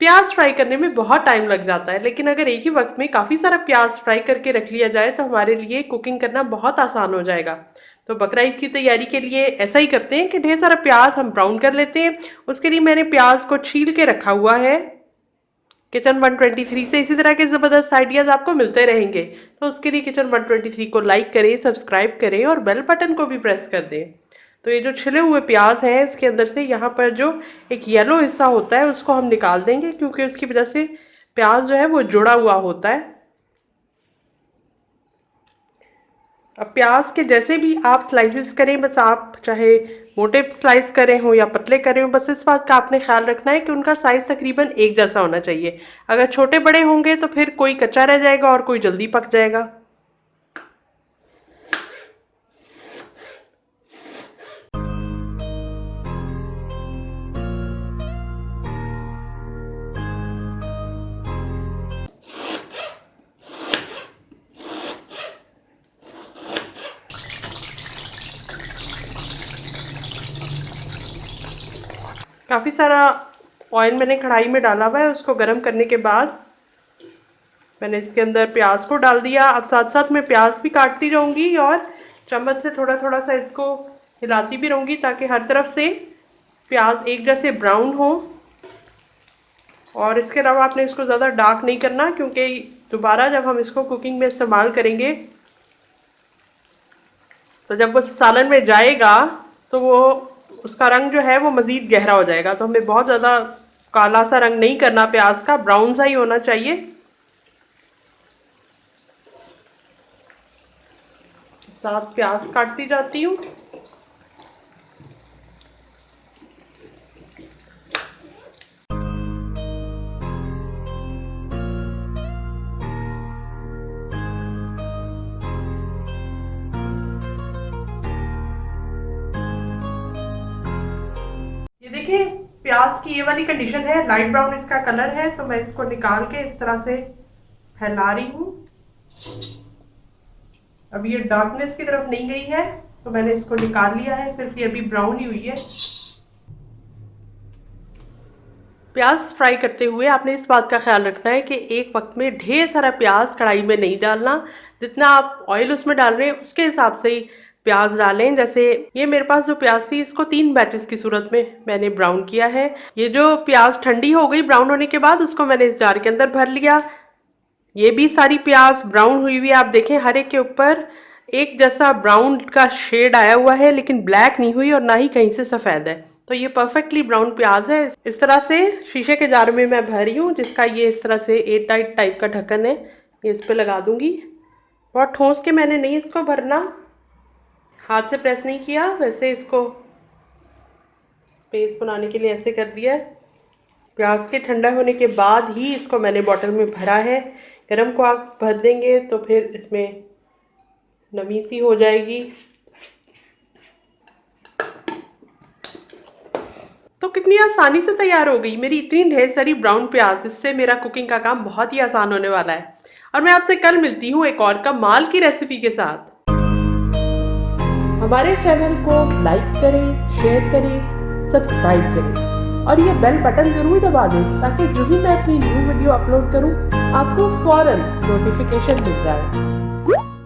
प्याज फ्राई करने में बहुत टाइम लग जाता है, लेकिन अगर एक ही वक्त में काफ़ी सारा प्याज फ्राई करके रख लिया जाए तो हमारे लिए कुकिंग करना बहुत आसान हो जाएगा। तो बकरा ईद की तैयारी के लिए ऐसा ही करते हैं कि ढेर सारा प्याज हम ब्राउन कर लेते हैं। उसके लिए मैंने प्याज को छील के रखा हुआ है किचन 123 से। इसी तरह के ज़बरदस्त आइडियाज़ आपको मिलते रहेंगे। तो उसके लिए किचन 123 को लाइक करें, सब्सक्राइब करें और बेल बटन को भी प्रेस कर दें। तो ये जो छिले हुए प्याज हैं, इसके अंदर से यहाँ पर जो एक येलो हिस्सा होता है उसको हम निकाल देंगे, क्योंकि उसकी वजह से प्याज जो है वो जुड़ा हुआ होता है। अब प्याज के जैसे भी आप स्लाइसेस करें, बस आप चाहे मोटे स्लाइस करें हो या पतले करें हो, बस इस बात का आपने ख्याल रखना है कि उनका साइज़ तकरीबन एक जैसा होना चाहिए। अगर छोटे बड़े होंगे तो फिर कोई कच्चा रह जाएगा और कोई जल्दी पक जाएगा। काफ़ी सारा ऑयल मैंने कढ़ाई में डाला हुआ है। उसको गर्म करने के बाद मैंने इसके अंदर प्याज को डाल दिया। अब साथ साथ मैं प्याज भी काटती रहूँगी और चम्मच से थोड़ा थोड़ा सा इसको हिलाती भी रहूँगी, ताकि हर तरफ से प्याज एक जैसे ब्राउन हो। और इसके अलावा आपने इसको ज़्यादा डार्क नहीं करना, क्योंकि दोबारा जब हम इसको कुकिंग में इस्तेमाल करेंगे तो जब वो सालन में जाएगा तो वो उसका रंग जो है वो मज़ीद गहरा हो जाएगा। तो हमें बहुत ज़्यादा काला सा रंग नहीं करना प्याज का, ब्राउन सा ही होना चाहिए। साथ प्याज काटती जाती हूँ। ये देखिए, प्याज की ये वाली कंडीशन है, लाइट ब्राउन इसका कलर है। तो मैं इसको निकाल के इस तरह से फैला रही हूँ। अब ये डार्कनेस की तरफ नहीं गई है, तो मैंने इसको निकाल लिया है। सिर्फ ये अभी ब्राउन ही हुई है। प्याज फ्राई करते हुए आपने इस बात का ख्याल रखना है कि एक वक्त में ढेर सारा प्याज कढ़ाई में नहीं डालना। जितना आप ऑयल उसमें डाल रहे हैं उसके हिसाब से ही प्याज डालें। जैसे ये मेरे पास जो प्याज थी, इसको 3 बैचेस की सूरत में मैंने ब्राउन किया है। ये जो प्याज ठंडी हो गई ब्राउन होने के बाद, उसको मैंने इस जार के अंदर भर लिया। ये भी सारी प्याज ब्राउन हुई हुई है। आप देखें, हर एक के ऊपर एक जैसा ब्राउन का शेड आया हुआ है, लेकिन ब्लैक नहीं हुई और ना ही कहीं से सफ़ेद है। तो ये परफेक्टली ब्राउन प्याज है। इस तरह से शीशे के जार में मैं भर रही हूँ, जिसका ये इस तरह से एयर टाइट टाइप का ढक्कन है। ये इस पर लगा दूंगी। बहुत ठोस के मैंने नहीं इसको भरना, हाथ से प्रेस नहीं किया, वैसे इसको स्पेस बनाने के लिए ऐसे कर दिया है। प्याज के ठंडा होने के बाद ही इसको मैंने बॉटल में भरा है। गरम को आप भर देंगे तो फिर इसमें नमी सी हो जाएगी। तो कितनी आसानी से तैयार हो गई मेरी इतनी ढेर सारी ब्राउन प्याज। इससे मेरा कुकिंग का काम बहुत ही आसान होने वाला है। और मैं आपसे कल मिलती हूँ एक और कमाल की रेसिपी के साथ। हमारे चैनल को लाइक करें, शेयर करें, सब्सक्राइब करें और ये बेल बटन जरूर दबा दें, ताकि जो भी मैं अपनी न्यू वीडियो अपलोड करूँ आपको फौरन नोटिफिकेशन मिल जाए।